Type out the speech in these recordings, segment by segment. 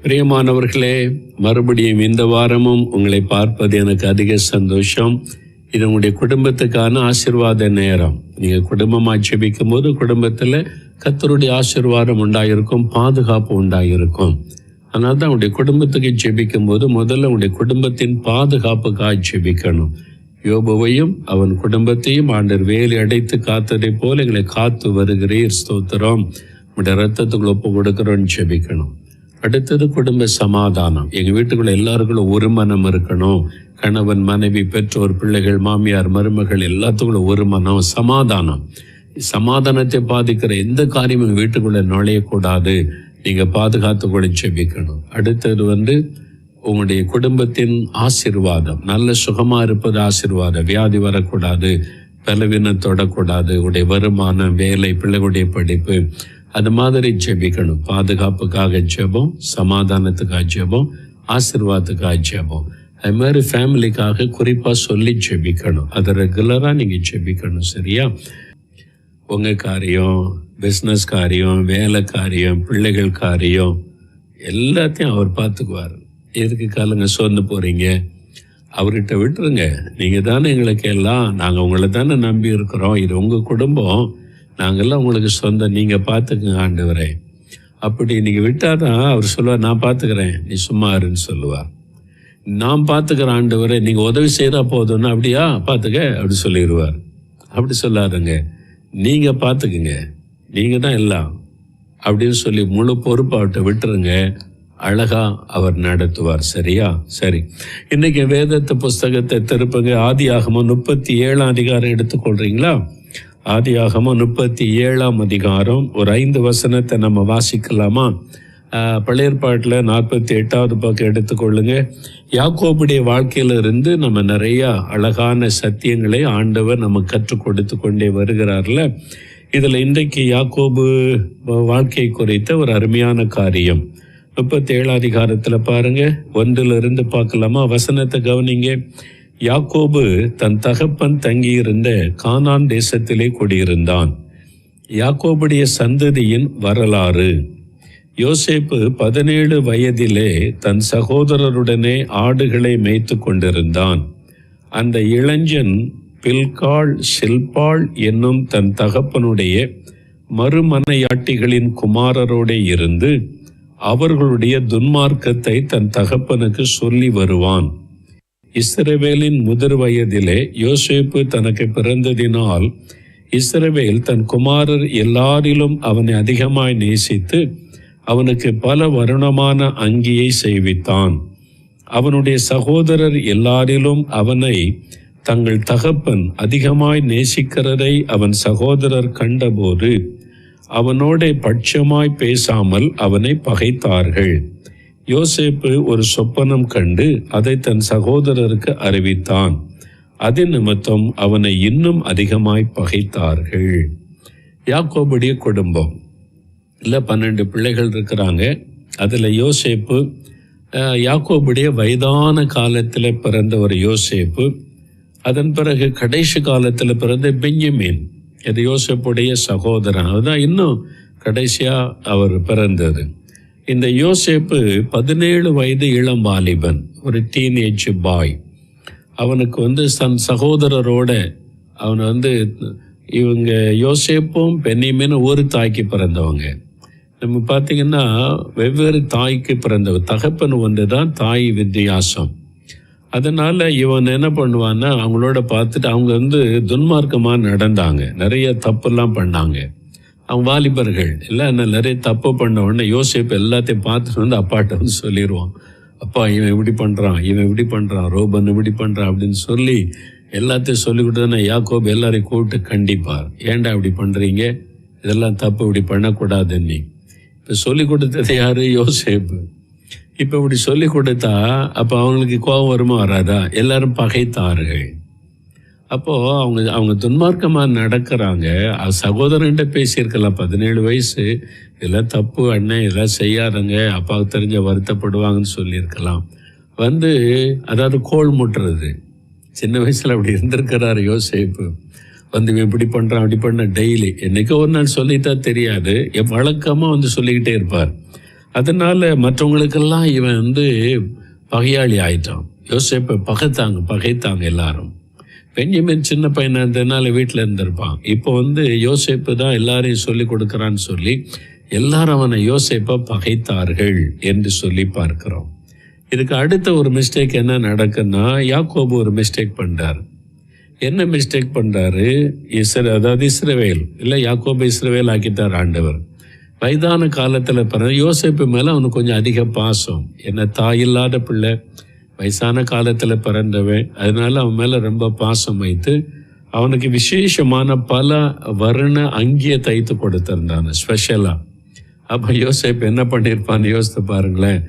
பிரியமானவர்களே, மறுபடியும் இந்த வாரமும் உங்களை பார்ப்பது எனக்கு அதிக சந்தோஷம். இது உங்களுடைய குடும்பத்துக்கான ஆசீர்வாத நேரம். நீங்கள் குடும்பமாக ஜெபிக்கும் போது குடும்பத்தில் கர்த்தருடைய ஆசீர்வாதம் உண்டாயிருக்கும், பாதுகாப்பு உண்டாயிருக்கும். அதனால தான் உங்களுடைய குடும்பத்துக்கு ஜெபிக்கும் போது முதல்ல உங்களுடைய குடும்பத்தின் பாதுகாப்புக்காக ஜெபிக்கணும். யோபுவையும் அவன் குடும்பத்தையும் ஆண்டவர் வேலி அடைத்து காத்ததை போல எங்களை காத்து வருகிறீர், ஸ்தோத்திரம், உங்களுடைய ரத்தத்துக்குள்ள ஒப்பு கொடுக்குறோன்னு ஜெபிக்கணும். அடுத்தது குடும்ப சமாதானம். எங்கள் வீட்டுக்குள்ள எல்லாருக்குள்ள ஒரு மனம் இருக்கணும். கணவன், மனைவி, பெற்றோர், பிள்ளைகள், மாமியார், மருமகள் எல்லாத்துக்குள்ள ஒரு மனம், சமாதானம். சமாதானத்தை பாதிக்கிற எந்த காரியமும் எங்கள் வீட்டுக்குள்ள நுழையக்கூடாது. நீங்கள் பாதுகாத்துக்குள்ள ஜெபிக்கணும். அடுத்தது உங்களுடைய குடும்பத்தின் ஆசீர்வாதம். நல்ல சுகமாக இருப்பது ஆசீர்வாதம். வியாதி வரக்கூடாது, பலவீனம் தொடக்கூடாது. உங்களுடைய வருமானம், வேலை, பிள்ளைகளுடைய படிப்பு, அது மாதிரி ஜெபிக்கணும். பாதுகாப்புக்காக ஜெபம், சமாதானத்துக்காக ஜெபம், ஆசீர்வாதத்துக்காக ஜெபம். அது மாதிரி ஃபேமிலிக்காக குறிப்பாக சொல்லி ஜெபிக்கணும். அதை ரெகுலராக நீங்கள் ஜெபிக்கணும். சரியா? உங்கள் காரியம், பிஸ்னஸ் காரியம், வேலை காரியம், பிள்ளைகள் காரியம் எல்லாத்தையும் அவர் பார்த்துக்குவார். எதுக்கு காலங்க சோர்ந்து போகிறீங்க? அவர்கிட்ட விட்டுருங்க. நீங்கள் தானே எங்களுக்கு எல்லாம், நாங்கள் உங்களை தானே நம்பி இருக்கிறோம். இது உங்கள் குடும்பம், நாங்கள்லாம் உங்களுக்கு சொந்தம், நீங்கள் பார்த்துக்குங்க ஆண்டவரே. அப்படி நீங்கள் விட்டாதான் அவர் சொல்லுவார், நான் பார்த்துக்கிறேன், நீ சும்மா இருன்னு சொல்லுவார். நான் பார்த்துக்கிறேன் ஆண்டவரே, நீங்கள் உதவி செய்தால் போதும்னா அப்படியா பார்த்துக்க அப்படி சொல்லிடுவார். அப்படி சொல்லாதுங்க, நீங்கள் பார்த்துக்குங்க, நீங்கள் தான் எல்லாம் அப்படின்னு சொல்லி முழு பொறுப்பு அவர்கிட்ட விட்டுருங்க. அழகா அவர் நடத்துவார். சரியா? சரி, இன்னைக்கு வேதத்து புஸ்தகத்தை திருப்புங்க. ஆதியாகமம் 37 அதிகாரம் எடுத்துக்கொள்றீங்களா? ஆதியாகமம் 37 அதிகாரம் ஒரு 5 வசனத்தை நம்ம வாசிக்கலாமா? பழைய ஏற்பாட்டில் 48வது பக்கம் எடுத்துக்கொள்ளுங்க. யாக்கோபுடைய வாழ்க்கையிலிருந்து நம்ம நிறைய அழகான சத்தியங்களை ஆண்டவர் நம்ம கற்றுக் கொடுத்து கொண்டே வருகிறார்ல. இதில் இன்றைக்கு யாக்கோபு வாழ்க்கை குறித்த ஒரு அருமையான காரியம் 37 அதிகாரத்தில் பாருங்க, 1 பார்க்கலாமா? வசனத்தை கவனிங்க. யாக்கோபு தன் தகப்பன் தங்கியிருந்த கானான் தேசத்திலே குடியிருந்தான். யாக்கோபுடைய சந்ததியின் வரலாறு. யோசேப்பு 17 வயதிலே தன் சகோதரருடனே ஆடுகளை மேய்த்து கொண்டிருந்தான். அந்த இளைஞன் பில்காள், சில்பாள் என்னும் தன் தகப்பனுடைய மறுமனையாட்டிகளின் குமாரரோட இருந்து அவர்களுடைய துன்மார்க்கத்தை தன் தகப்பனுக்கு சொல்லி வருவான். இஸ்ரவேலின் முதிர் வயதிலே யோசேப்பு தனக்கு பிறந்ததினால் இஸ்ரவேல் தன் குமாரர் எல்லாரிலும் அவனை அதிகமாய் நேசித்து அவனுக்கு பல வருணமான அங்கியை செய்வித்தான். அவனுடைய சகோதரர் எல்லாரிலும் அவனை தங்கள் தகப்பன் அதிகமாய் நேசிக்கிறதை அவன் சகோதரர் கண்டபோது அவனோட பட்சமாய் பேசாமல் அவனை பகைத்தார்கள். யோசேப்பு ஒரு சொப்பனம் கண்டு அதை தன் சகோதரருக்கு அறிவித்தான். அது நிமித்தம் அவனை இன்னும் அதிகமாய் பகைத்தார்கள். யாக்கோபுடைய குடும்பம் இல்லை, 12 பிள்ளைகள் இருக்கிறாங்க. அதில் யோசேப்பு யாக்கோபுடைய வயதான காலத்தில் பிறந்த ஒரு யோசேப்பு. அதன் பிறகு கடைசி காலத்தில் பிறந்த பென்யமீன், இது யோசேப்புடைய சகோதரன். அதுதான் இன்னும் கடைசியாக அவர் பிறந்தது. இந்த யோசேப்பு 17 வயது இளம் வாலிபன், ஒரு டீனேஜ் பாய். அவனுக்கு தன் சகோதரரோட அவன் இவங்க யோசேப்பும் பென்யமீனும் ஒரு தாய்க்கு பிறந்தவங்க. நம்ம பார்த்திங்கன்னா வெவ்வேறு தாய்க்கு பிறந்தவர். தகப்பன் ஒன்று தான், தாய் வித்தியாசம். அதனால் இவன் என்ன பண்ணுவான்னா அவங்களோட பார்த்துட்டு அவங்க துன்மார்க்கமாக நடந்தாங்க, நிறைய தப்புலாம் பண்ணாங்க. அவங்க வாலிபர்கள் எல்லாம் நிறைய தப்பு பண்ண உடனே யோசேப்பு எல்லாத்தையும் பார்த்துட்டு அப்பாட்ட சொல்லிடுவான், அப்பா இவன் இப்படி பண்ணுறான், இவன் இப்படி பண்ணுறான், ரோபன் இப்படி பண்ணுறான் அப்படின்னு சொல்லி எல்லாத்தையும் சொல்லி கொடுத்தோன்னா யாக்கோபு எல்லாரையும் கூப்பிட்டு கண்டிப்பார். ஏன்டா இப்படி பண்ணுறீங்க, இதெல்லாம் தப்பு, இப்படி பண்ணக்கூடாதுன்னு. இப்போ சொல்லி கொடுத்தது யார்? யோசேப்பு. இப்போ இப்படி சொல்லி கொடுத்தா அப்போ அவங்களுக்கு கோபம் வருமா வராதா? எல்லாரும் பகைத்தார்கள். அப்போது அவங்க துன்மார்க்கமாக நடக்கிறாங்க. சகோதரன்கிட்ட பேசியிருக்கலாம், 17 வயசு, இதெல்லாம் தப்பு அண்ணன், இதெல்லாம் செய்யாதங்க, அப்பாவுக்கு தெரிஞ்ச வருத்தப்படுவாங்கன்னு சொல்லியிருக்கலாம். அதாவது கோல் முட்டுறது. சின்ன வயசில் அப்படி இருந்திருக்கிறார் யோசேப்பு. இப்படி பண்ணுறான், அப்படி பண்ண டெய்லி என்னைக்கோ ஒரு நாள் சொல்லிட்டா தெரியாது, வழக்கமாக சொல்லிக்கிட்டே இருப்பார். அதனால மற்றவங்களுக்கெல்லாம் இவன் வந்து பகையாளி ஆயிட்டான். யோசேப்பை பகைத்தாங்க எல்லாரும். பென்யமீன் சின்ன பையனா இருந்ததுனால வீட்டில் இருந்திருப்பான். இப்போ வந்து யோசேப்பு தான் எல்லாரையும் சொல்லி கொடுக்குறான்னு சொல்லி எல்லாரும் அவனை யோசேப்பை பகைத்தார்கள் என்று சொல்லி பார்க்கிறோம். இதுக்கு அடுத்த ஒரு மிஸ்டேக் என்ன நடக்குன்னா, யாக்கோபு ஒரு மிஸ்டேக் பண்றாரு. என்ன மிஸ்டேக் பண்றாரு? அதாவது இஸ்ரவேல் இல்லை, யாக்கோபு இஸ்ரவேல் ஆக்கிட்டார் ஆண்டவர். வயதான காலத்தில் பிறந்த யோசேப்பு மேலே அவனுக்கு கொஞ்சம் அதிக பாசம். என்ன, தாயில்லாத பிள்ளை, வயசான காலத்தில் பிறந்தவன், அதனால அவன் மேலே ரொம்ப பாசம் வைத்து அவனுக்கு விசேஷமான பல வர்ண அங்கியை தைத்து கொடுத்துருந்தான் ஸ்பெஷலாக. அப்போ யோசேப்பு என்ன பண்ணியிருப்பான்னு யோசித்து பாருங்களேன்.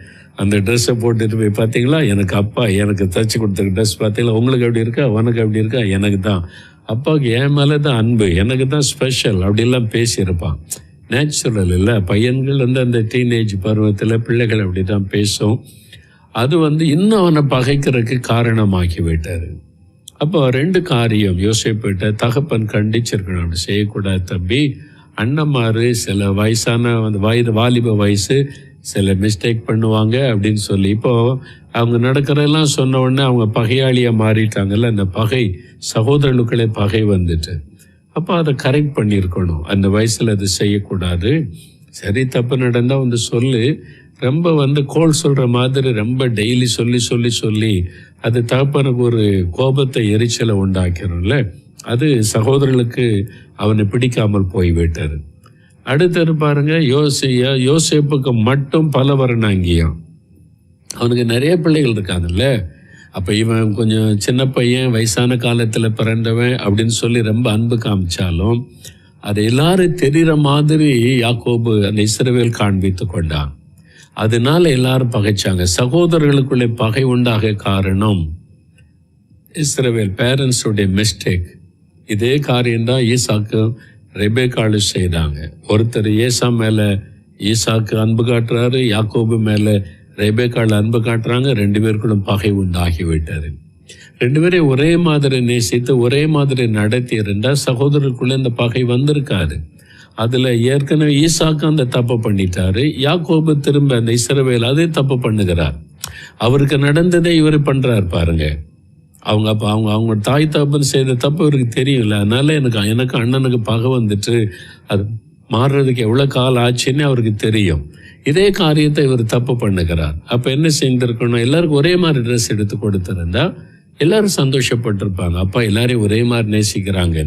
அந்த ட்ரெஸ்ஸை போட்டுட்டு போய் பார்த்தீங்களா, எனக்கு அப்பா எனக்கு தைச்சி கொடுத்துருக்க ட்ரெஸ் பார்த்தீங்களா, உங்களுக்கு அப்படி இருக்கா, உனக்கு அப்படி இருக்கா, எனக்கு தான், அப்பாவுக்கு என் மேலே தான் அன்பு, எனக்கு தான் ஸ்பெஷல் அப்படிலாம் பேசியிருப்பான். நேச்சுரல் இல்லை, பையன்கள் வந்து அந்த டீனேஜ் பருவத்தில் பிள்ளைகள் அப்படி தான் பேசும். அது வந்து இன்னும் அவனை பகைக்கிறதுக்கு காரணமாக்கி விட்டார். அப்போ 2 காரியம் யோசிப்பிட்ட தகப்பன் கண்டிச்சிருக்கணும், அப்படி செய்யக்கூடாது தம்பி. அண்ணன்மாரு சில வயசான வாலிப வயசு சில மிஸ்டேக் பண்ணுவாங்க அப்படின்னு சொல்லி, இப்போ அவங்க நடக்கிறதெல்லாம் சொன்ன உடனே அவங்க பகையாளியாக மாறிட்டாங்கல்ல. அந்த பகை சகோதரர்களுக்குள்ளே பகை வந்துட்டு, அப்போ அதை கரெக்ட் பண்ணியிருக்கணும். அந்த வயசில் அது செய்யக்கூடாது. சரி, தப்பு நடந்தால் வந்து சொல்லு. ரொம்ப வந்து கோல் சொல்கிற மாதிரி ரொம்ப டெய்லி சொல்லி அது தகப்பனுக்கு ஒரு கோபத்தை எரிச்சலை உண்டாக்கிறோம்ல. அது சகோதரர்களுக்கு அவனை பிடிக்காமல் போய்விட்டார். அடுத்தது பாருங்க, யோசேப்புக்கு மட்டும் பல வர்ணாங்கியம். அவனுக்கு நிறைய பிள்ளைகள் இருக்காங்கல்ல. அப்போ இவன் கொஞ்சம் சின்ன பையன், வயசான காலத்தில் பிறந்தவன் அப்படின்னு சொல்லி ரொம்ப அன்பு காமிச்சாலும் அது எல்லாரும் தெரிகிற மாதிரி யாக்கோபு அந்த இஸ்ரவேல் காண்பித்து கொண்டான். அதனால எல்லாரும் பகைச்சாங்க. சகோதரர்களுக்குள்ளே பகை உண்டாக காரணம் இஸ்ரவேல் பேரண்ட்ஸுடைய மிஸ்டேக். இதே காரியம்தான் ஈசாக்கு ரெபேக்காளு செய்தாங்க. ஒருத்தர் ஏசா மேலே ஈசாக்கு அன்பு காட்டுறாரு, யாக்கோபு மேலே ரெபேக்காள் அன்பு காட்டுறாங்க. 2 பேருக்குள்ளும் பகை உண்டாகி விட்டாரு. 2 பேரையும் ஒரே மாதிரி நேசித்து ஒரே மாதிரி நடத்தி இருந்தால் சகோதரருக்குள்ளே இந்த பகை வந்திருக்காது. அதில் ஏற்கனவே ஈசாக்கு அந்த தப்பு பண்ணிட்டாரு. யாக்கோபு திரும்ப அந்த இஸ்ரவேல் அதே தப்பு பண்ணுகிறார். அவருக்கு நடந்ததே இவர் பண்ணுறார் பாருங்க. அவங்க தாய் தகப்பன் செய்த தப்பு இவருக்கு தெரியல. அதனால எனக்கு அண்ணனுக்கு பகை வந்துட்டு அது மாறுறதுக்கு எவ்வளோ காலம் ஆச்சுன்னு அவருக்கு தெரியும். இதே காரியத்தை இவர் தப்பு பண்ணுகிறார். அப்போ என்ன செஞ்சிருக்கணும்? எல்லாருக்கும் ஒரே மாதிரி ட்ரெஸ் எடுத்து கொடுத்துருந்தா எல்லாரும் சந்தோஷப்பட்டிருப்பாங்க. அப்பா எல்லாரையும் ஒரே மாதிரி நேசிக்கிறாங்க.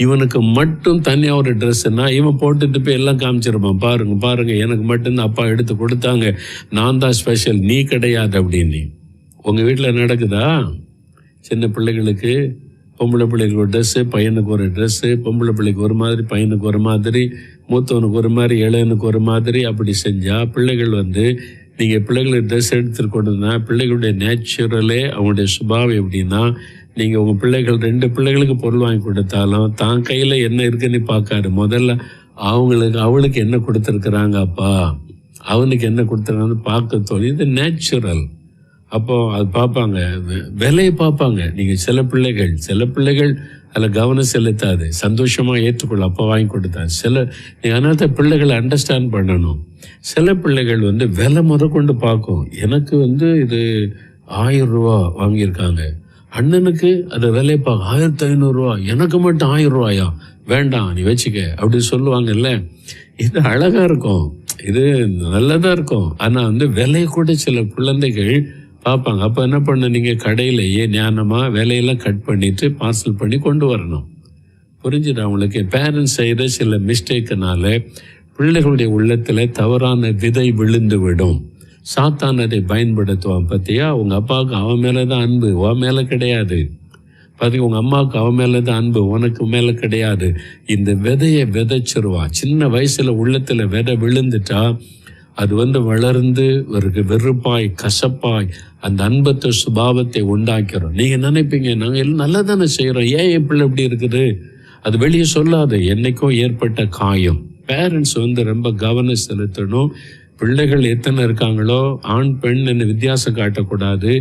இவனுக்கு மட்டும் தனியாக ஒரு ட்ரெஸ்ஸுன்னா இவன் போட்டுட்டு போய் எல்லாம் காமிச்சிருப்பான். பாருங்க எனக்கு மட்டும்தான் அப்பா எடுத்து கொடுத்தாங்க, நான் தான் ஸ்பெஷல், நீ கிடையாது அப்படின்னு. உங்கள் வீட்டில் நடக்குதா? சின்ன பிள்ளைகளுக்கு பொம்பளை பிள்ளைக்கு ஒரு ட்ரெஸ்ஸு, பையனுக்கு ஒரு ட்ரெஸ்ஸு, பொம்பளை பிள்ளைக்கு ஒரு மாதிரி, பையனுக்கு ஒரு மாதிரி, மூத்தவனுக்கு ஒரு மாதிரி, இளையனுக்கு ஒரு மாதிரி. அப்படி செஞ்சால் பிள்ளைகள் வந்து நீங்கள் பிள்ளைகளுக்கு ட்ரெஸ் எடுத்துட்டு கொடுத்தா பிள்ளைகளுடைய நேச்சுரலே அவங்களுடைய சுபாவம் எப்படின்னா, நீங்கள் உங்கள் பிள்ளைகள் 2 பிள்ளைகளுக்கு பொருள் வாங்கி கொடுத்தாலும் தான் கையில் என்ன இருக்குன்னு பார்க்காரு. முதல்ல அவளுக்கு என்ன கொடுத்துருக்குறாங்க அப்பா, அவனுக்கு என்ன கொடுத்துருக்காங்கன்னு பார்க்க தோணும். இது நேச்சுரல். அப்போ அது பார்ப்பாங்க, விலையை பார்ப்பாங்க. நீங்கள் சில பிள்ளைகள் அதில் கவனம் செலுத்தாது, சந்தோஷமாக ஏற்றுக்கொள்ள அப்பா வாங்கி கொடுத்தாரு. அதனால தான் பிள்ளைகளை அண்டர்ஸ்டாண்ட் பண்ணணும். சில பிள்ளைகள் வந்து விலை கொண்டு பார்க்கும். எனக்கு வந்து இது 1000 ரூபா வாங்கியிருக்காங்க, அண்ணனுக்கு அதை விலையை பார்க்க 1500 ரூபா, எனக்கு மட்டும் 1000 ரூபாயா, வேண்டாம் நீ வச்சுக்க அப்படின்னு சொல்லுவாங்கல்ல. இது அழகாக இருக்கும், இது நல்லதாக இருக்கும். ஆனால் வந்து விலையை கூட சில குழந்தைகள் பார்ப்பாங்க. அப்போ என்ன பண்ண, நீங்கள் கடையிலேயே ஞானமாக விலையெல்லாம் கட் பண்ணிவிட்டு பார்சல் பண்ணி கொண்டு வரணும். புரிஞ்சுது அவங்களுக்கு? பேரண்ட்ஸ் செய்கிற சில மிஸ்டேக்குனால பிள்ளைகளுடைய உள்ளத்தில் தவறான விதை விழுந்து விடும். சாத்தான் அதை பயன்படுத்துவான். பார்த்தியா, உங்கள் அப்பாவுக்கு அவன் மேலே தான் அன்பு, உன் மேலே கிடையாது. பார்த்திங்க, உங்கள் அம்மாவுக்கு அவன் மேலே தான் அன்பு, உனக்கு மேலே கிடையாது. இந்த விதையை விதைச்சிருவான். சின்ன வயசில் உள்ளத்தில் விதை விழுந்துட்டா அது வந்து வளர்ந்து ஒரு வெறுப்பாய் கசப்பாய் அந்த அன்பத்தை சுபாவத்தை உண்டாக்கிறோம். நீங்கள் நினைப்பீங்க நாங்கள் எல்லாம் நல்லா தானே செய்கிறோம், ஏன் என் பிள்ளை இப்படி இருக்குது? அது வெளியே சொல்லாது. என்னைக்கும் ஏற்பட்ட காயம். பேரண்ட்ஸ் வந்து ரொம்ப கவனம் செலுத்தணும். பிள்ளைகள் எத்தனை இருக்காங்களோ ஆண் பெண் என்ன வித்தியாசம் காட்டக்கூடாது.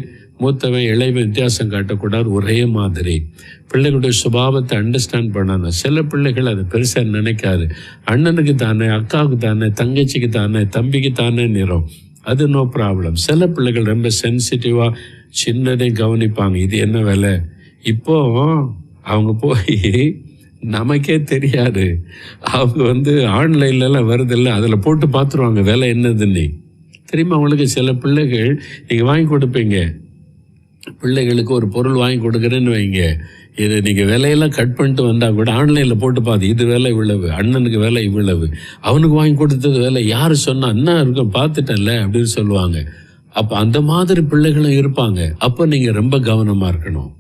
மூத்தவன் இளைவன் வித்தியாசம் காட்டக்கூடாது, ஒரே மாதிரி. பிள்ளைகளுடைய சுபாவத்தை அண்டர்ஸ்டாண்ட் பண்ணணும். சில பிள்ளைகள் அது பெருசாக நினைக்காது. அண்ணனுக்கு தானே, அக்காவுக்கு தானே, தங்கச்சிக்கு தானே, தம்பிக்கு தானே நிறம், அது நோ ப்ராப்ளம். சில பிள்ளைகள் ரொம்ப சென்சிட்டிவாக சின்னதையும் கவனிப்பாங்க, இது என்ன விலை. இப்போ அவங்க போய் நமக்கே தெரியாது, அவங்க ஆன்லைன்லலாம் வருதில்ல, அதில் போட்டு பார்த்துருவாங்க விலை என்னதுன்னு. தெரியுமா அவங்களுக்கு? சில பிள்ளைகள் நீங்கள் வாங்கி கொடுப்பீங்க, பிள்ளைகளுக்கு ஒரு பொருள் வாங்கி கொடுக்குறேன்னு வைங்க, இது நீங்கள் விலையெல்லாம் கட் பண்ணிட்டு வந்தால் கூட ஆன்லைனில் போட்டு பார்த்து இது விலை இவ்வளவு, அண்ணனுக்கு விலை இவ்வளவு, அவனுக்கு வாங்கி கொடுத்தது விலை யார் சொன்னால் என்ன இருக்கும் பார்த்துட்டல அப்படின்னு சொல்லுவாங்க. அப்போ அந்த மாதிரி பிள்ளைகளும் இருப்பாங்க. அப்போ நீங்கள் ரொம்ப கவனமாக இருக்கணும்.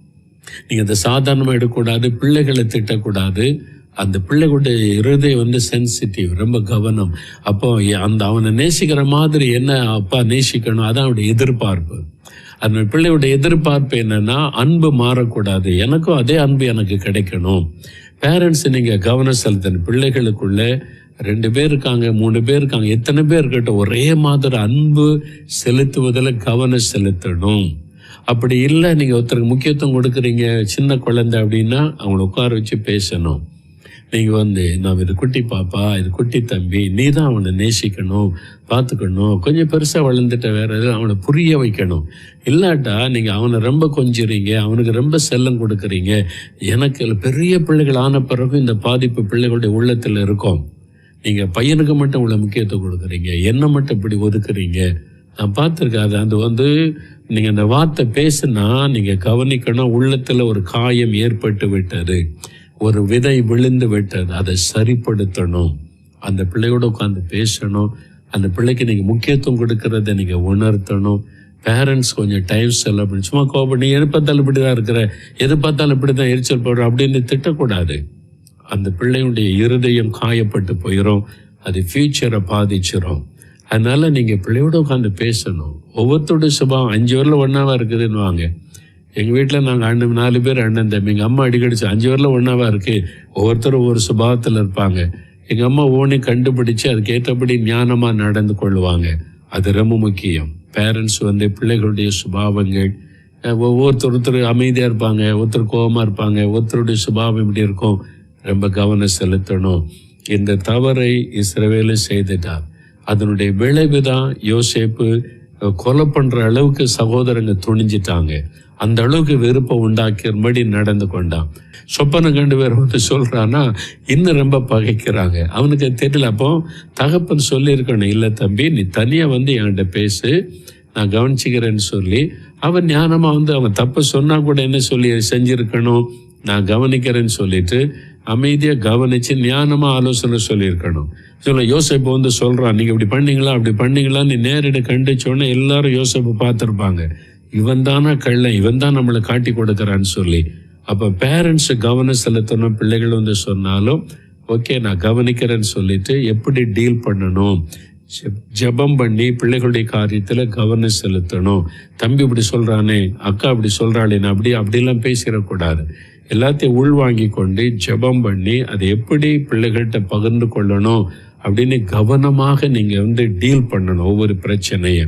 நீங்கள் அதை சாதாரணமாக எடுக்கக்கூடாது, பிள்ளைகளை திட்டக்கூடாது. அந்த பிள்ளைகளுடைய இருதயம் சென்சிட்டிவ், ரொம்ப கவனம். அப்போ அவனை நேசிக்கிற மாதிரி என்ன அப்பா நேசிக்கணும், அதான் அவருடைய எதிர்பார்ப்பு. அந்த பிள்ளையோட எதிர்பார்ப்பு என்னன்னா, அன்பு மாறக்கூடாது, எனக்கும் அதே அன்பு எனக்கு கிடைக்கணும். பேரண்ட்ஸ் நீங்கள் கவனம் செலுத்தணும். பிள்ளைகளுக்குள்ள 2 பேர் இருக்காங்க, 3 பேர் இருக்காங்க, எத்தனை பேர் இருக்கட்டும், ஒரே மாதிரி அன்பு செலுத்துவதில் கவனம் செலுத்தணும். அப்படி இல்லை, நீங்கள் ஒருத்தருக்கு முக்கியத்துவம் கொடுக்குறீங்க, சின்ன குழந்தை அப்படின்னா அவங்கள உட்கார வச்சு பேசணும். நீங்கள் நான் இது குட்டி பாப்பா, இது குட்டி தம்பி, நீ தான் அவனை நேசிக்கணும், பார்த்துக்கணும், கொஞ்சம் பெருசாக வளர்ந்துட்ட வேற எதுவும் அவனை புரிய வைக்கணும். இல்லாட்டா நீங்கள் அவனை ரொம்ப கொஞ்சுறீங்க, அவனுக்கு ரொம்ப செல்லம் கொடுக்குறீங்க. எனக்கு பெரிய பிள்ளைகள் ஆன பிறகு இந்த பாதிப்பு பிள்ளைகளுடைய உள்ளத்தில் இருக்கும். நீங்கள் பையனுக்கு மட்டும் இவ்வளோ முக்கியத்துவம் கொடுக்குறீங்க, என்னை மட்டும் இப்படி ஒதுக்குறீங்க. நான் பார்த்துருக்கேன். அது நீங்கள் அந்த வார்த்தை பேசுனா நீங்கள் கவனிக்கணும், உள்ளத்தில் ஒரு காயம் ஏற்பட்டு விட்டது, ஒரு விதை விழுந்து விட்டது, அதை சரிப்படுத்தணும். அந்த பிள்ளையோட உட்காந்து பேசணும். அந்த பிள்ளைக்கு நீங்கள் முக்கியத்துவம் கொடுக்கறத நீங்கள் உணர்த்தணும். பேரண்ட்ஸ் கொஞ்சம் டைம் செலவு சும்மா கோபம், நீ எது பார்த்தாலும் இப்படி தான் இருக்கிற, எது பார்த்தாலும் இப்படி தான் எரிச்சல் போடுற அப்படின்னு திட்டக்கூடாது. அந்த பிள்ளையுடைய இருதயம் காயப்பட்டு போயிடும், அது ஃபியூச்சரை பாதிச்சிடும். அதனால நீங்கள் பிள்ளையோட உட்காந்து பேசணும். ஒவ்வொருத்தோட சுபாவம் 5 வரல ஒன்றாவா இருக்குதுன்னு வாங்க. எங்கள் வீட்டில் நாங்கள் 4 பேர் அண்ணன் தம்பி. எங்கள் அம்மா அடிக்கடிச்சு 5 வரல ஒன்றாவா இருக்குது. ஒவ்வொருத்தரும் ஒவ்வொரு சுபாவத்தில் இருப்பாங்க. எங்கள் அம்மா ஓனி கண்டுபிடிச்சு அதுக்கேற்றபடி ஞானமாக நடந்து கொள்ளுவாங்க. அது ரொம்ப முக்கியம். பேரண்ட்ஸ் பிள்ளைகளுடைய சுபாவங்கள், ஒருத்தர் அமைதியாக இருப்பாங்க, ஒருத்தர் கோபமாக இருப்பாங்க, ஒருத்தருடைய சுபாவம் இப்படி இருக்கும், ரொம்ப கவனம் செலுத்தணும். இந்த தவறை இஸ்ரவேல் செய்துட்டார். அதனுடைய விளைவு தான் யோசேப்பு கொலை பண்ணுற அளவுக்கு சகோதரங்க துணிஞ்சிட்டாங்க. அந்த அளவுக்கு வெறுப்பை உண்டாக்கிறபடி நடந்து கொண்டான். சொப்பனை கண்டு வேற சொல்கிறான்னா இன்னும் ரொம்ப பகைக்கிறாங்க. அவனுக்கு தெரியல. அப்போ தகப்பன் சொல்லியிருக்கணும், இல்லை தம்பி நீ தனியாக என்கிட்ட பேசு, நான் கவனிச்சிக்கிறேன்னு சொல்லி அவன் ஞானமாக அவன் தப்பு சொன்னா கூட என்ன சொல்லி செஞ்சிருக்கணும், நான் கவனிக்கிறேன்னு சொல்லிட்டு அமைதியாக கவனித்து ஞானமாக ஆலோசனை சொல்லியிருக்கணும். யோசேப்பு சொல்கிறான், நீங்கள் இப்படி பண்ணீங்களா அப்படி பண்ணீங்களான்னு நேரிட கண்டிச்சோன்னே எல்லாரும் யோசேப்பு பார்த்துருப்பாங்க, இவன் தானா கள்ளன், இவன் தான் நம்மளை காட்டி கொடுக்குறான்னு சொல்லி. அப்போ பேரண்ட்ஸு கவனம் செலுத்தணும். பிள்ளைகள் சொன்னாலும் ஓகே நான் கவனிக்கிறேன்னு சொல்லிட்டு எப்படி டீல் பண்ணணும், ஜெபம் பண்ணி பிள்ளைகளுடைய காரியத்தில் கவனம் செலுத்தணும். தம்பி இப்படி சொல்கிறானே, அக்கா இப்படி சொல்கிறாளே, நான் அப்படிலாம் பேசிடக்கூடாது. எல்லாத்தையும் உள்வாங்கி கொண்டு ஜெபம் பண்ணி அதை எப்படி பிள்ளைகள்கிட்ட பகிர்ந்து கொள்ளணும் அப்படின்னு கவனமாக நீங்கள் டீல் பண்ணணும். ஒவ்வொரு பிரச்சனையை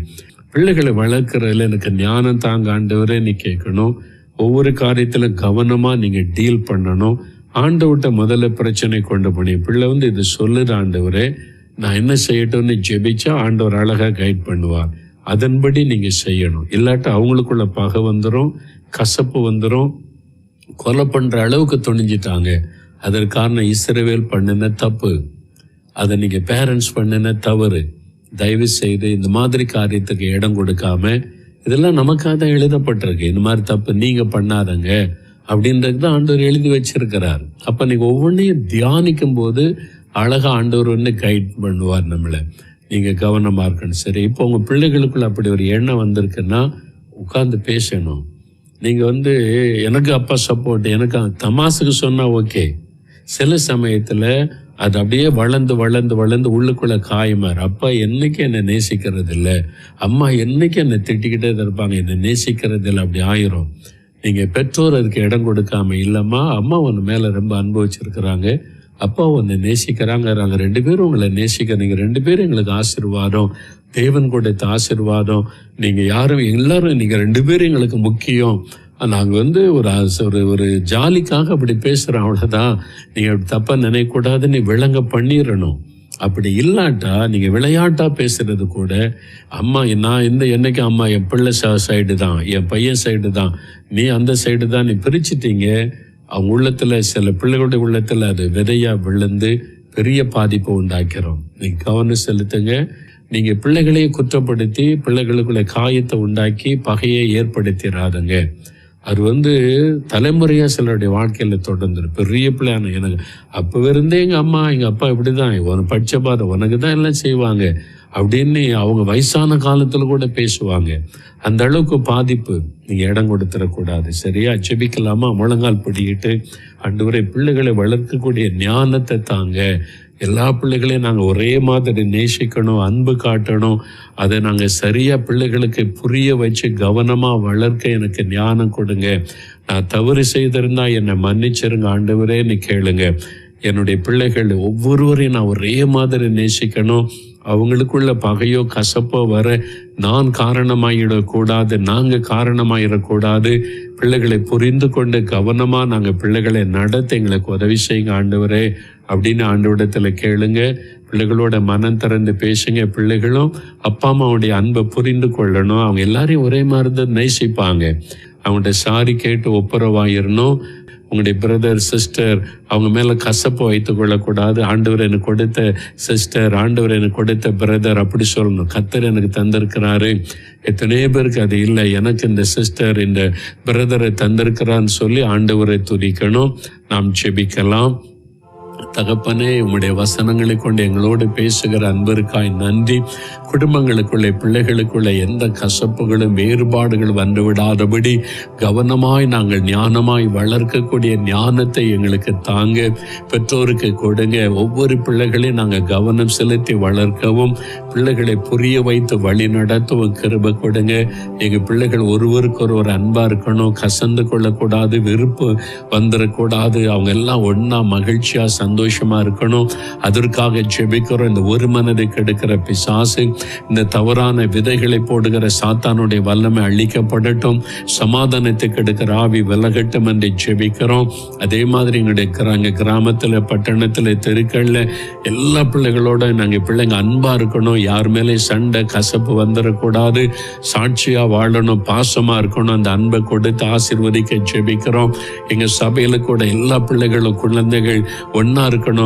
பிள்ளைகளை வளர்க்குறதுல எனக்கு ஞானம் தாங்க ஆண்டவரே நீ கேட்கணும். ஒவ்வொரு காரியத்தில் கவனமாக நீங்கள் டீல் பண்ணணும். ஆண்டவர்கிட்ட முதல்ல பிரச்சனை கொண்டு போனி, பிள்ளை இது சொல்லுற ஆண்டவரே நான் என்ன செய்யட்டும்னு ஜெபிச்சா ஆண்டவர் அழகாக கைட் பண்ணுவார். அதன்படி நீங்கள் செய்யணும். இல்லாட்டா அவங்களுக்குள்ள பகை வந்துடும், கசப்பு வந்துடும், கொலை பண்ணுற அளவுக்கு துணிஞ்சிட்டாங்க. அதற்கு காரணம் இஸ்ரவேல் பண்ணின தப்பு, அதை நீங்கள் பேரண்ட்ஸ் பண்ணின தவறு. தயவு செய்து இந்த மாதிரி காரியத்துக்கு இடம் கொடுக்காம, இதெல்லாம் நமக்காக தான் எழுதப்பட்டிருக்கு, இந்த மாதிரி தப்பு நீங்கள் பண்ணாதங்க அப்படின்றது தான் ஆண்டவர் எழுதி வச்சிருக்கிறார். அப்போ நீங்கள் ஒவ்வொன்றையும் தியானிக்கும் போது அழகாக ஆண்டவர் கைட் பண்ணுவார் நம்மளை. நீங்கள் கவனமாக இருக்கணும். சரி, இப்போ உங்கள் பிள்ளைகளுக்குள்ள அப்படி ஒரு எண்ணம் வந்திருக்குன்னா உட்காந்து பேசணும். நீங்கள் எனக்கு அப்பா சப்போர்ட், எனக்கு தமாசுக்கு சொன்னால் ஓகே. சில சமயத்தில் அது அப்படியே வளர்ந்து வளர்ந்து வளர்ந்து உள்ளுக்குள்ளே காயமாறு. அப்பா என்னைக்கு என்னை நேசிக்கிறது இல்லை, அம்மா என்னைக்கு என்னை திட்டிக்கிட்டே இருப்பாங்க, என்னை நேசிக்கிறது இல்லை, அப்படி ஆயிரும். நீங்கள் பெற்றோர் அதுக்கு இடம் கொடுக்காம, இல்லைம்மா அம்மா உன்னை மேலே ரொம்ப அனுபவிச்சிருக்கிறாங்க, அப்பா உன்னை நேசிக்கிறாங்க, நாங்கள் 2 பேரும் உங்களை நேசிக்கிறீங்க, 2 பேரும் எங்களுக்கு ஆசீர்வாதம் தேவன் கொடுத்த ஆசீர்வாதம். நீங்கள் யாரும் எல்லாரும் நீங்கள் 2 பேரும் எங்களுக்கு முக்கியம். நாங்கள் ஒரு ஜாலிக்காக அப்படி பேசுகிறோம், அவ்வளோதான். நீங்கள் தப்பாக நினைக்கக்கூடாதுன்னு விளங்க பண்ணிடணும். அப்படி இல்லாட்டா நீங்கள் விளையாட்டாக பேசுகிறது கூட, அம்மா நான் என்னைக்கு அம்மா என் பிள்ளை சைடு தான், என் பையன் சைடு தான், நீ அந்த சைடு தான், நீ பிரிச்சிட்டீங்க. அவங்க உள்ளத்தில், சில பிள்ளைகளுடைய உள்ளத்தில் அது விதையாக விழுந்து பெரிய பாதிப்பை உண்டாக்கிறோம். நீங்கள் கவனம் செலுத்துங்க. நீங்கள் பிள்ளைகளையே குற்றப்படுத்தி பிள்ளைகளுக்குள்ள காயத்தை உண்டாக்கி பகையை ஏற்படுத்திடாதுங்க. அது தலைமுறையாக சிலருடைய வாழ்க்கையில் தொடர்ந்துடும். பெரிய பிள்ளையான எனக்கு அப்போ இருந்தே எங்கள் அம்மா எங்கள் அப்பா இப்படி தான், உனக்கு படித்த பாதை உனக்கு தான் எல்லாம் செய்வாங்க அப்படின்னு அவங்க வயசான காலத்தில் கூட பேசுவாங்க. அந்த அளவுக்கு பாதிப்பு. நீங்கள் இடம் கொடுத்துடக்கூடாது. சரியா? ஜெபிக்கலாமா? முழங்கால் பிடிக்கிட்டு, ஆண்டவரே பிள்ளைகளை வளர்க்கக்கூடிய ஞானத்தை தாங்க. எல்லா பிள்ளைகளையும் நாங்கள் ஒரே மாதிரி நேசிக்கணும், அன்பு காட்டணும். அதை நாங்கள் சரியாக பிள்ளைகளுக்கு புரிய வச்சு கவனமாக வளர்க்க எனக்கு ஞானம் கொடுங்க. நான் தவறு செய்திருந்தால் என்னை மன்னிச்சிருங்க ஆண்டவரேன்னு கேளுங்க. என்னுடைய பிள்ளைகள் ஒவ்வொருவரையும் நான் ஒரே மாதிரி நேசிக்கணும். அவங்களுக்குள்ள பகையோ கசப்போ வர நான் காரணமாயிடக்கூடாது, நாங்கள் காரணமாயிடக்கூடாது. பிள்ளைகளை புரிந்து கொண்டு கவனமாக நாங்கள் பிள்ளைகளை நடத்த எங்களுக்கு உதவி செய்யுங்க ஆண்டவரே அப்படின்னு ஆண்டவரிடத்தில் கேளுங்க. பிள்ளைகளோட மனம் திறந்து பேசுங்க. பிள்ளைகளும் அப்பா அம்மாவுடைய அன்பை புரிந்து கொள்ளணும். அவங்க எல்லாரையும் ஒரே மாதிரி தான் நேசிப்பாங்க. அவங்கள்ட்ட சாரி கேட்டு ஒப்புரவாயிரணும். உங்களுடைய பிரதர் சிஸ்டர் அவங்க மேலே கசப்பு வைத்து கொள்ளக்கூடாது. ஆண்டவர் எனக்கு கொடுத்த சிஸ்டர், ஆண்டவர் எனக்கு கொடுத்த பிரதர் அப்படி சொல்லணும். கர்த்தர் எனக்கு தந்திருக்கிறாரு. எத்தனையோ பேருக்கு அது இல்லை, எனக்கு இந்த சிஸ்டர் இந்த பிரதரை தந்திருக்கிறான்னு சொல்லி ஆண்டவரை துதிக்கணும். நாம் ஜெபிக்கலாம். தகப்பனே, உம்முடைய வசனங்களை கொண்டு எங்களோடு பேசுகிற அன்பிற்காய் நன்றி. குடும்பங்களுக்குள்ளே பிள்ளைகளுக்குள்ளே எந்த கசப்புகளும் வேறுபாடுகள் வந்துவிடாதபடி கவனமாய் நாங்கள் ஞானமாய் வளர்க்கக்கூடிய ஞானத்தை எங்களுக்கு தாங்க. பெற்றோருக்கு கொடுங்க. ஒவ்வொரு பிள்ளைகளையும் நாங்கள் கவனம் செலுத்தி வளர்க்கவும், பிள்ளைகளை புரிய வைத்து வழி நடத்தவும் கிருபை கொடுங்க. எங்கள் பிள்ளைகள் ஒருவருக்கொருவர் அன்பாக இருக்கணும், கசந்து கொள்ளக்கூடாது, வெறுப்பு வந்துடக்கூடாது. அவங்க எல்லாம் ஒன்றா மகிழ்ச்சியாக சந்தோஷமாக இருக்கணும். அதற்காக ஜெபிக்கிறோம். இந்த ஒரு மனதை கெடுக்கிற பிசாசு, இந்த தவறான விதைகளை போடுகிற சாத்தானுடைய வல்லமை அழிக்கப்படட்டும். சமாதானத்தை கெடுக்கிற ஆவி விலகட்டும் என்று ஜெபிக்கிறோம். அதே மாதிரி எங்களுடைய கிராமத்தில், பட்டணத்தில், தெருக்களில் எல்லா பிள்ளைகளோட நாங்கள் பிள்ளைங்க அன்பாக இருக்கணும். யார் மேலே சண்டை கசப்பு வந்துடக்கூடாது. சாட்சியாக வாழணும், பாசமாக இருக்கணும். அந்த அன்பை கொடுத்து ஆசீர்வதிக்க ஜெபிக்கிறோம். எங்கள் சபையில் கூட எல்லா பிள்ளைகளும் குழந்தைகள் ஒன்றா இருக்கணும்,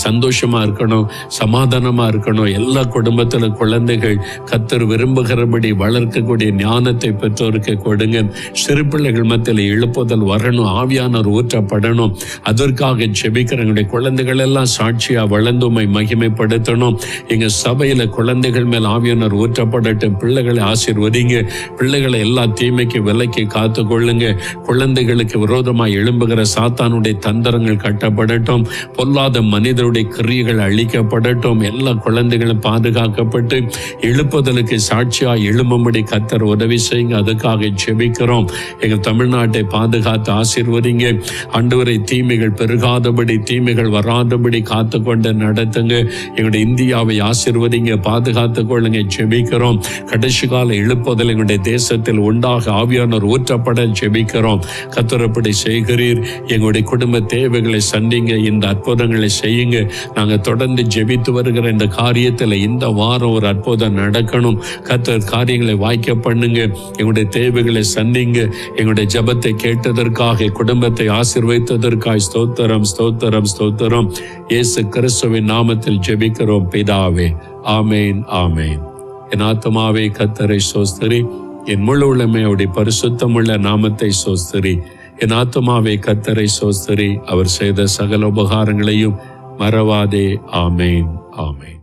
சந்தோஷமாக இருக்கணும், சமாதானமாக இருக்கணும். எல்லா குடும்பத்தில் குழந்தைகள் கர்த்தர் விரும்புகிறபடி வளர்க்கக்கூடிய ஞானத்தை பெற்றோருக்கு கொடுங்க. சிறு பிள்ளைகள் மத்தியில் எழுப்புதல் வரணும், ஆவியானவர் ஊற்றப்படணும். அதற்காக ஜெபிக்கிற எங்களுடைய குழந்தைகள் எல்லாம் சாட்சியாக வளர்ந்து உம்மை மகிமைப்படுத்தணும். எங்கள் சபையில் குழந்தைகள் மேல் ஆவியானவர் ஊற்றப்படட்டும். பிள்ளைகளை ஆசீர்வதிங்க. பிள்ளைகளை எல்லா தீமைக்கு விலக்கி காத்து கொள்ளுங்க. குழந்தைகளுக்கு விரோதமாக எழும்புகிற சாத்தானுடைய தந்திரங்கள் கட்டப்படட்டும். பொல்லாத மனிதருடைய கிரியைகள் அழிக்கப்படட்டும். எல்லா குழந்தைகளும் பாதுகாக்கப்பட்டு எழுப்புதலுக்கு சாட்சியாக எழும்பும்படி கர்த்தர் உதவி செய்யுங்க. அதுக்காக ஜெபிக்கிறோம். எங்கள் தமிழ்நாட்டை பாதுகாத்து ஆசீர்வதிங்க. ஆண்டவரை தீமைகள் பெருகாதபடி, தீமைகள் வராதபடி காத்து கொண்டு நடத்துங்க. எங்களுடைய இந்தியாவை ஆசீர்வதிங்க, பாதுகாத்து கொள்ளுங்க. ஜெபிக்கிறோம். கடைசி கால எழுப்புதல் எங்களுடைய தேசத்தில் உண்டாக ஆவியானவர் ஊற்றப்பட ஜெபிக்கிறோம். கர்த்தர் அப்படி செய்கிறீர். எங்களுடைய குடும்ப தேவைகளை சந்திங்க. இந்த அற்புதங்களை செய்யுங்க. நாங்கள் தொடர்ந்து ஜெபித்து வருகிற இந்த காரியத்தில் இந்த வாரம் ஒரு அற்புதம் நடக்கணும். கர்த்தர் காரியங்களை வாய்க்க பண்ணுங்க. எங்களுடைய தேவைகளை சந்திங்க. எங்களுடைய ஜெபத்தை கேட்டதற்காக, குடும்பத்தை ஆசீர்வதித்ததற்காக ஸ்தோத்திரம், ஸ்தோத்திரம், ஸ்தோத்திரம். இயேசு கிறிஸ்துவின் நாமத்தில் ஜெபிக்கிறோம் பிதாவே. ஆமேன், ஆமேன். என் ஆத்துமாவே கர்த்தரை ஸ்தோத்திரி. என் முழு உள்ளமே அவருடைய பரிசுத்தமுள்ள நாமத்தை ஸ்தோத்திரி. என் ஆத்துமாவே கர்த்தரை ஸ்தோத்திரி. அவர் செய்த சகல உபகாரங்களையும் மறவாதே. ஆமேன், ஆமேன்.